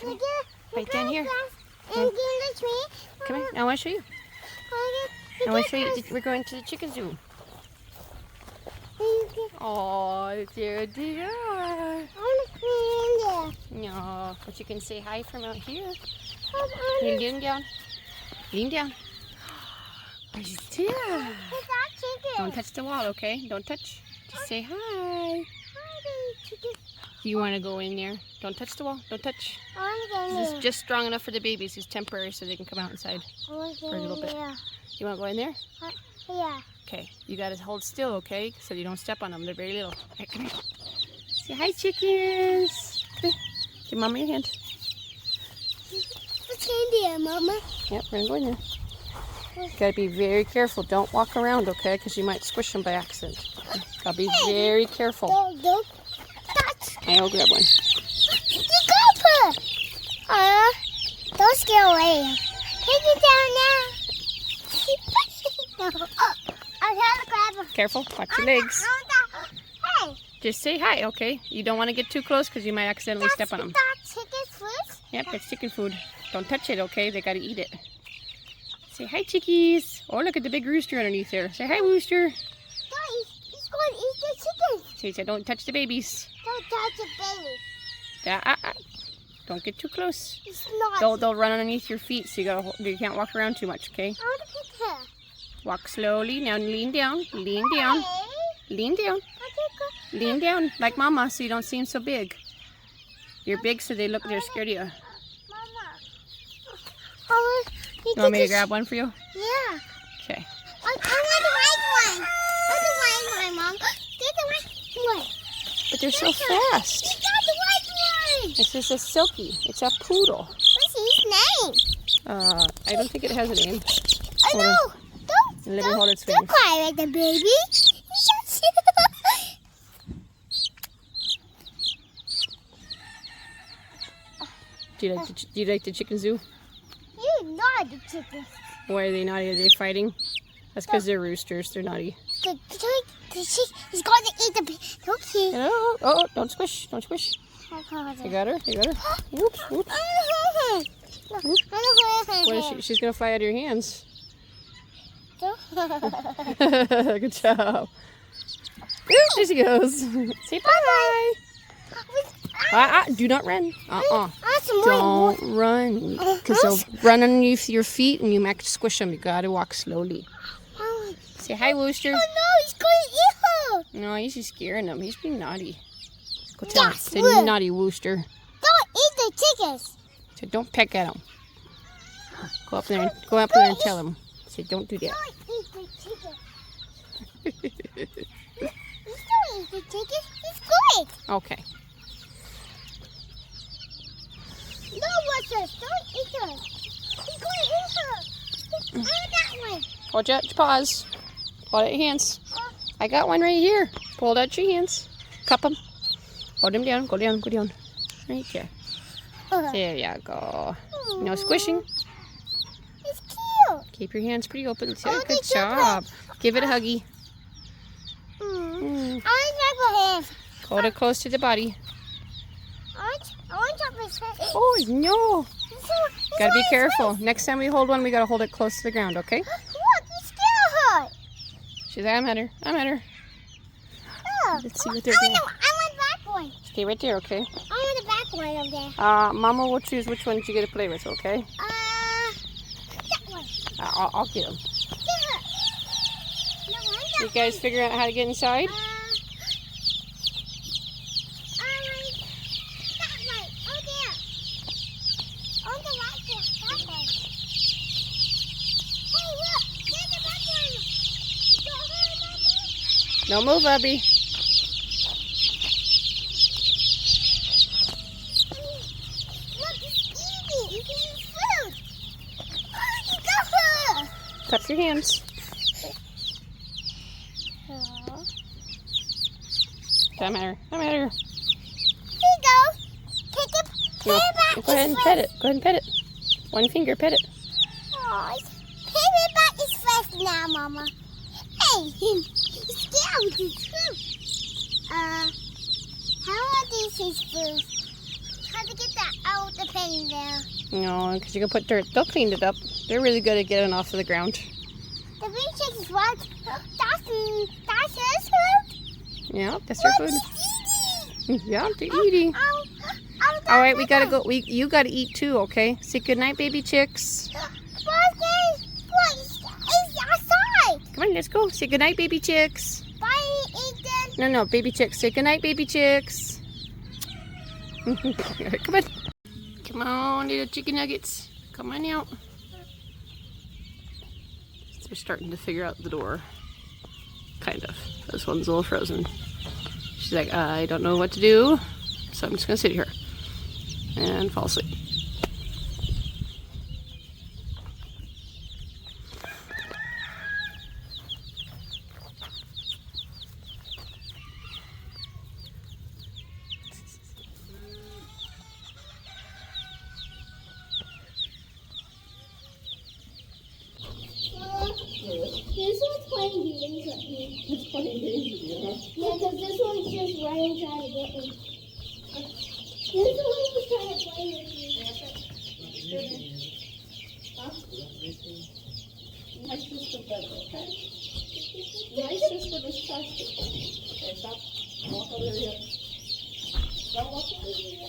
Right down here. And in the tree. Come here. I want to show you. I want to show you. We're going to the chicken zoo. Oh, there they are. No, but you can say hi from out here. Lean down. Lean down. He's there. Don't touch the wall, okay? Don't touch. Just say hi. You want to go in there? Don't touch the wall. Don't touch. This is just strong enough for the babies. It's temporary, so they can come out inside for a little bit. You want to go in there? Yeah. Okay. You got to hold still, okay? So you don't step on them. They're very little. All right, come here. Say hi, chickens. Come here. Give Mama your hand. What's in there, Mama? Yep, we're going to go in there. You got to be very careful. Don't walk around, okay? Because you might squish them by accident. Got to be very careful. Don't touch. I'll grab one. Don't scare away. Take it down now. No. I'm trying to grab her. Careful. Watch your legs. Hey. Just say hi, okay? You don't want to get too close because you might accidentally step on them. That's chicken food? Yep, that's chicken food. Don't touch it, okay? They got to eat it. Say hi, chickies. Oh, look at the big rooster underneath there. Say hi, rooster. He's going to eat the chicken. Say, don't touch the babies. Don't touch the baby. Yeah, Don't get too close. It's not. They'll run underneath your feet, so you can't walk around too much, okay? I want to pick her. Walk slowly. Now lean down. Lean down. Lean down. Okay, Lean down like Mama, so you don't seem so big. You're big, so they're scared of you. Mama. Oh, You want me to grab one for you? Yeah. Okay. I want the white one. I want the white one, Mom. Get the white one. But they're so fast. You got the white one. This is a silky. It's a poodle. What's his name? I don't think it has a name. Oh, no. Let me hold its Don't wings. cry like the baby. Do you like the chicken zoo? You know the chicken. Why are they naughty? Are they fighting? That's because they're roosters. They're naughty. The he's going to eat the baby. Okay. Oh, don't squish. Don't squish. You got her? You got her? Oops, oops. What is she? She's going to fly out of your hands. Good job. Ooh, there she goes. Say bye. Do not run. Don't run. Because they'll run underneath your feet and you might squish them. You got to walk slowly. Say hi, Rooster. Oh no, he's going to eat her. No, he's just scaring them. He's being naughty. Go tell him. Yes, Say look. naughty, Rooster. Don't eat the chickens. Say don't peck at him. Go up there and tell him. Say don't do that. Don't eat the chicken. He's don't eat the chicken. He's good. Okay. No, Roosters, don't eat her. He's going to eat her. That one. Hold out your paws. Hold out your hands. I got one right here. Hold out your hands. Cup them. Hold them down. Go down. Go down. Right there. There you go. No squishing. It's cute. Keep your hands pretty open. Oh, Good job. Give it a huggy. I want to grab him. Hold it close to the body. I want to grab his face. Oh, no. Gotta be careful. Next time we hold one, we gotta hold it close to the ground, okay? Look, you scared her. She's like, I'm at her. I'm at her. Oh. Let's see what they're doing. I want the back one. Stay right there, okay? I want the back one over there. Mama will choose which ones you get to play with, okay? That one. I'll get them. Get her. No, I want that You guys figure out how to get inside? I like that one. Oh, there. On the right there. That one. Hey, look. There's the back one. Don't hurt Mommy. No move, Abby. Look, it's eating. You can eat food. Oh, you got her. Cup your hands. I'm at her. I'm at her. Here you go. Take it. Pay it back. Go ahead and pet it. Go ahead and pet it. One finger, pet it. Oh, pay it back his face now, Mama. Hey, he's scared with his food. How are these his food? Try to get that out the pen there. No, because you can put dirt. They'll clean it up. They're really good at getting off of the ground. The green chicken is what? That's his food? Yeah, that's your food. Yeah, they're eating. I'll All right, we gotta go. You gotta eat too, okay? Say goodnight, baby chicks. It's outside. Come on, let's go. Say goodnight, baby chicks. Bye, Ethan. No, baby chicks. Say goodnight, baby chicks. All right, come on. Come on, little chicken nuggets. Come on out. They're starting to figure out the door. Kind of. This one's a little frozen. She's like, I don't know what to do, so I'm just gonna sit here and fall asleep. This one's playing games with me. It's playing games with you, huh? Yeah, because this one's just running trying to get me. This one was trying to play with me. My sister does it, okay? My sister just trusts it. Okay, stop. Walk over here. Don't walk over here.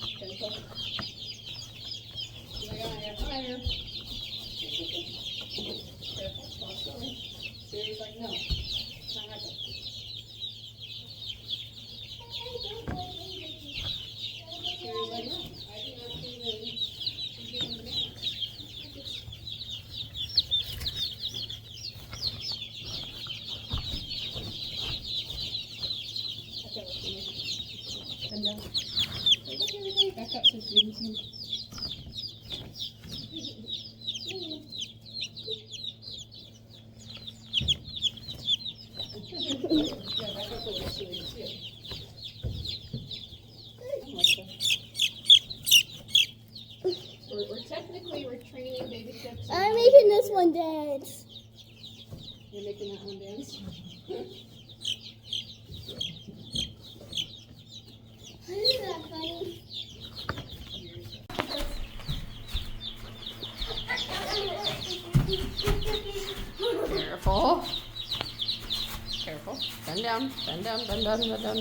Okay, go. I got higher. Careful, stop going. Siri's like, no. It's not happening. Siri's like, no. I do not see the give him the dance. Come down. Hey, look, everybody. Back up so you can see. Yeah, back up a little so you can see it. We're technically training baby chicks. I'm making this one dance. You're making that one dance? Isn't that funny? Careful. Careful. Bend down. Bend down. Bend down. Bend down.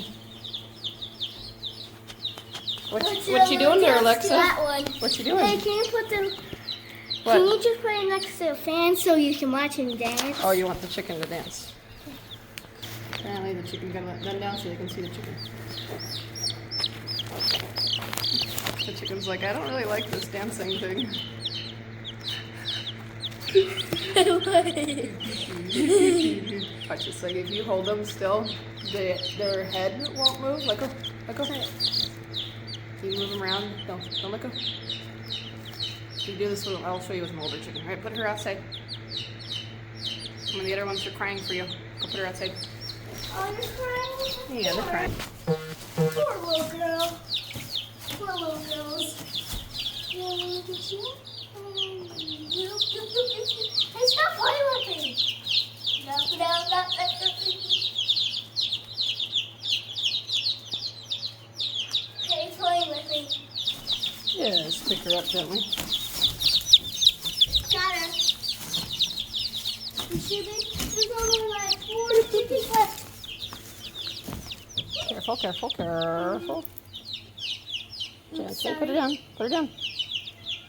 What you doing there, Alexa? That one. What you doing? Hey, can you put them? What? Can you just put it next to the fan so you can watch him dance? Oh, you want the chicken to dance. Apparently the chicken gotta let bend down so they can see the chicken. The chicken's like, I don't really like this dancing thing. Watch this. Like if you hold them still, their head won't move. Let go. Let go. You move them around. Don't let go. If you do this, I'll show you with an older chicken. All right, put her outside. Some of the other ones are crying for you. Go put her outside. Oh, you're crying? Yeah, they're crying. Poor little girl. Poor little girls. Hey, stop playing with me. No. Hey, playing with me. Yeah, just pick her up gently. Got her. You see this? There's only like 4 chickens left. Careful, careful, careful. Gently, put her down. Put her down.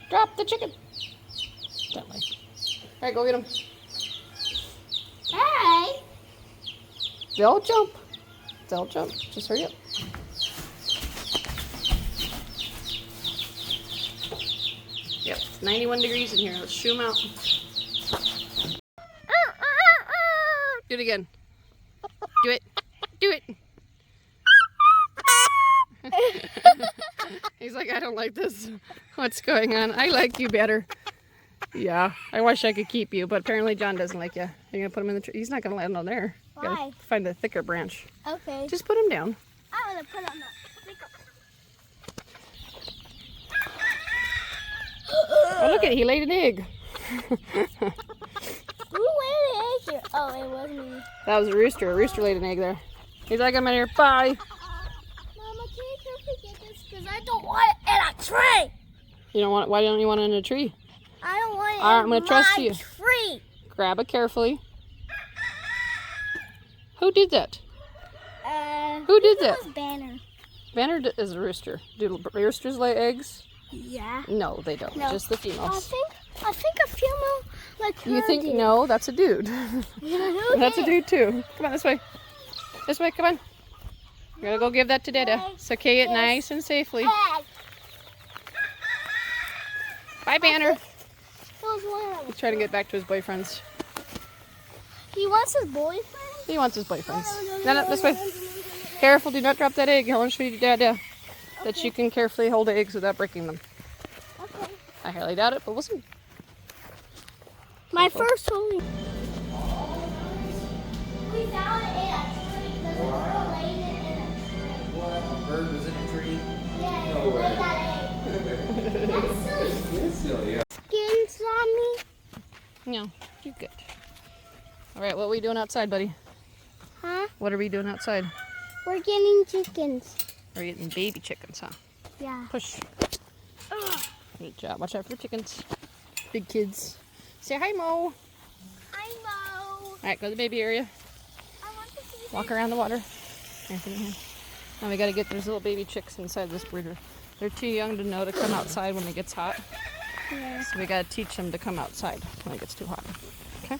Drop the chicken. Gently. All right, go get him. Hey. They'll jump. They'll jump. Just hurry up. Yep, 91 degrees in here. Let's shoo them out. Do it again. Do it. Do it. He's like, I don't like this. What's going on? I like you better. Yeah, I wish I could keep you, but apparently John doesn't like you. You're going to put him in the tree. He's not going to land on there. You Why? gotta find a thicker branch. Okay. Just put him down. I'm gonna put on that. Oh, look at it. He laid an egg. Who laid an egg here? Oh, it was me. That was a rooster. A rooster laid an egg there. He's like, I'm in here. Bye. Mama, can you come forget tree. You don't want? Why don't you want it in a tree? I don't want it. All right, I'm gonna trust my you. Tree. Grab it carefully. Who did that? Who did that? Was Banner. Banner is a rooster. Do roosters lay eggs? Yeah. No, they don't. No. Just the I females. think a female like her You think? did. No, that's a dude. Who That's a did? dude too. Come on this way. This way, come on. You gotta go give that to Dada. Secure it nice and safely. Egg. Bye, Banner. It was one of them. He's trying to get back to his boyfriends. He wants his boyfriend. He wants his boyfriends. No, this way. Careful, do not drop that egg. I'll show you Dada that you can carefully hold eggs without breaking them. Okay. I highly doubt it, but we'll see. My first holy. We found it in a tree. There's a girl laying it in a tree. What? A bird was in a tree? Yeah, No it way. laid that egg. That's silly. It's silly, yeah. Skins on me. No, you're good. All right, what are we doing outside, buddy? Huh? What are we doing outside? We're getting chickens. We're getting baby chickens, huh? Yeah. Push. Good job. Watch out for chickens. Big kids. Say hi, Mo. I know. All right, go to the baby area. I want to see. Walk around the water. Here, put it here. Now we got to get those little baby chicks inside this brooder. They're too young to know to come outside when it gets hot. Yeah. So we got to teach them to come outside when it gets too hot. Okay?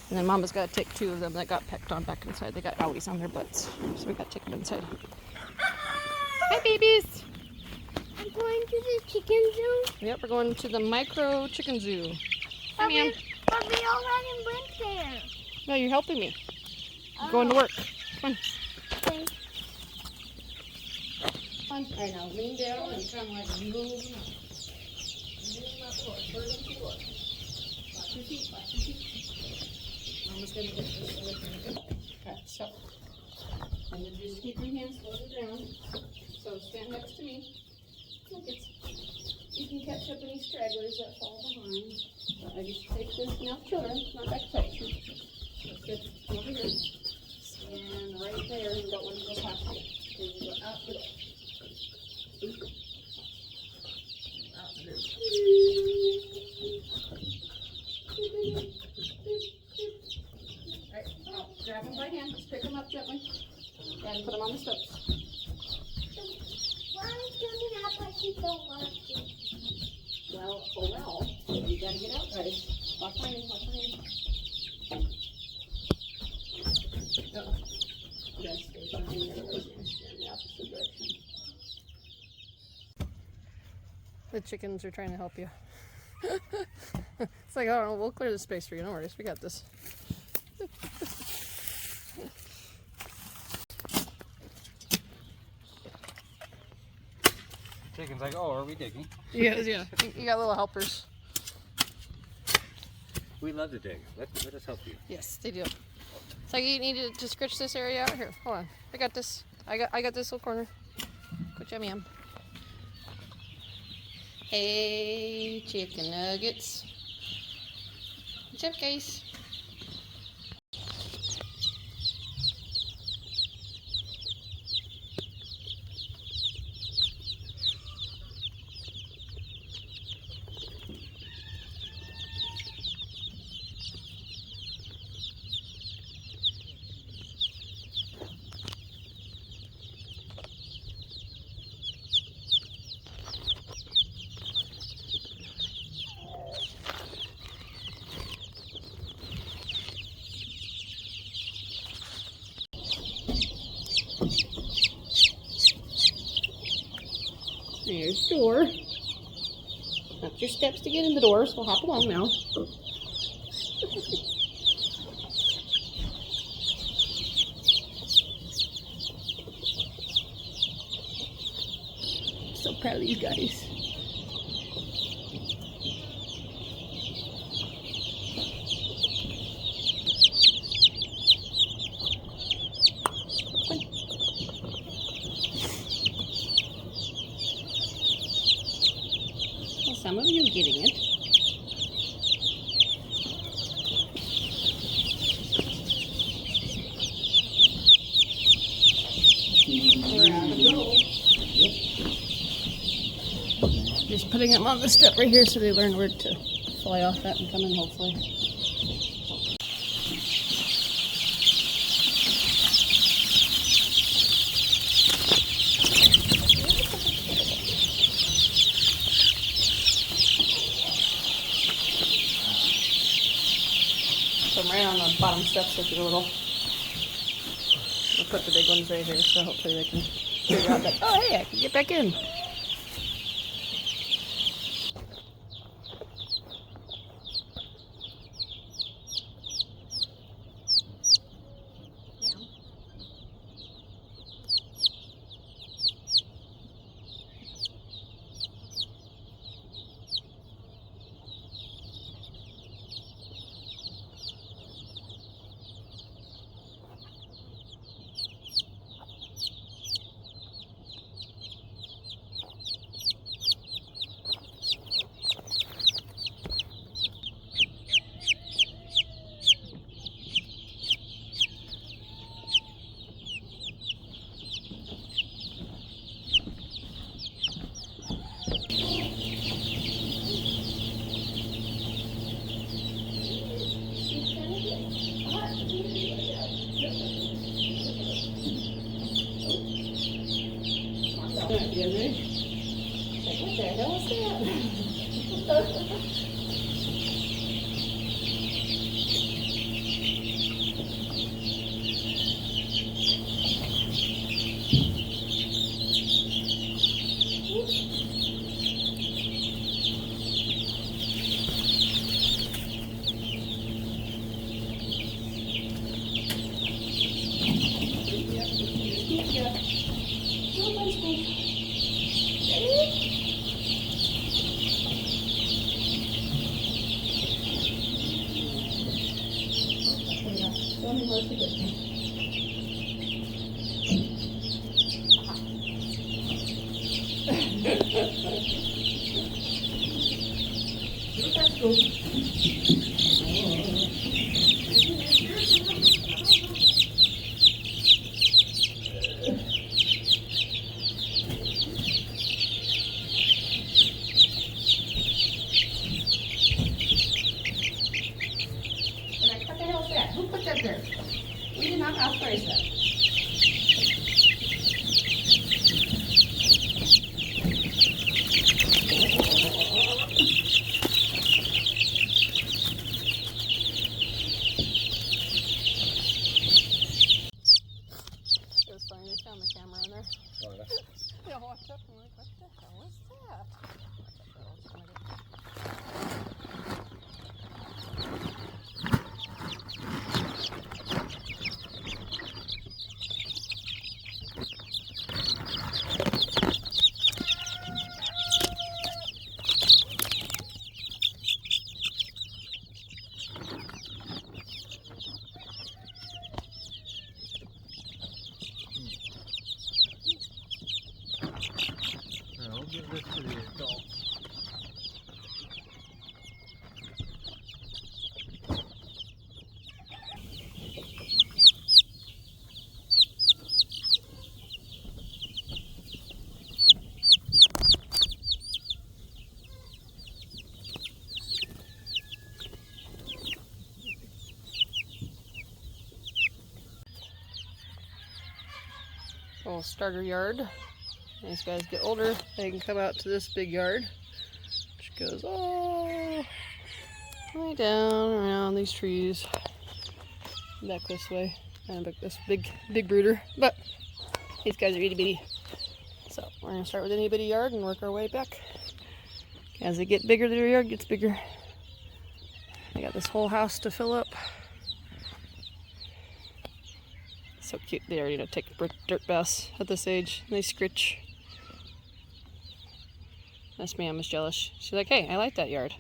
And then Mama's got to take 2 of them that got pecked on back inside. They got owies on their butts. So we got to take them inside. Hi, babies. I'm going to the chicken zoo. Yep, we're going to the micro chicken zoo. But Hi, ma'am. we already went there. No, you're helping me. I'm going to work. Come on. Okay. Come on. All right, now lean down and kind of like move. Move up forward. Bird into forward. Watch your feet. Watch your feet. Mama's going to get this away from you. Okay, so. And then just keep your hands loaded down. So stand next to me. Look, you can catch up any stragglers that fall behind. I just take this now, children, not back section. Let's get over here. Stand right there. You don't want to go past it. Then you go out the door. Out the door. Alright, now grab them by hand. Just pick them up gently. And put them on the steps. Why are you coming up like you don't want to? Well, oh well. You gotta get out, guys. Walk behind me, walk behind me. Uh-oh. You gotta stay behind me, otherwise you're gonna stand in the opposite direction. The chickens are trying to help you. It's like, oh, we'll clear the space for you. No worries, we got this. Chicken's like, oh, are we digging? Yeah. You got little helpers. We love to dig. Let us help you. Yes, they do. It's like you need to scratch this area out here. Hold on, I got this. I got this little corner. Good job, ma'am. Hey, chicken nuggets. What's up, guys? There's the door. That's your steps to get in the door, so hop along now. So proud of you guys. Well, some of you are getting it. We're out of go. Just putting them on the step right here so they learn where to fly off that and come in, hopefully. So I'm right on the bottom steps with the little. We'll put the big ones right here so hopefully they can figure out that, oh hey, I can get back in. Yeah, right? Like, what the hell is that? Who put that there? We did not authorize that. It was funny, they found the camera in there. Oh, yeah. They all walked up and were like, what the hell is that? I'll give this to the adults. Little starter yard. These guys get older, they can come out to this big yard, which goes all way down around these trees, back this way, and back this big brooder. But these guys are itty bitty, so we're gonna start with an itty bitty yard and work our way back. As they get bigger, their yard gets bigger. They got this whole house to fill up. So cute. They already take dirt baths at this age. They scritch. This ma'am is jealous. She's like, hey, I like that yard.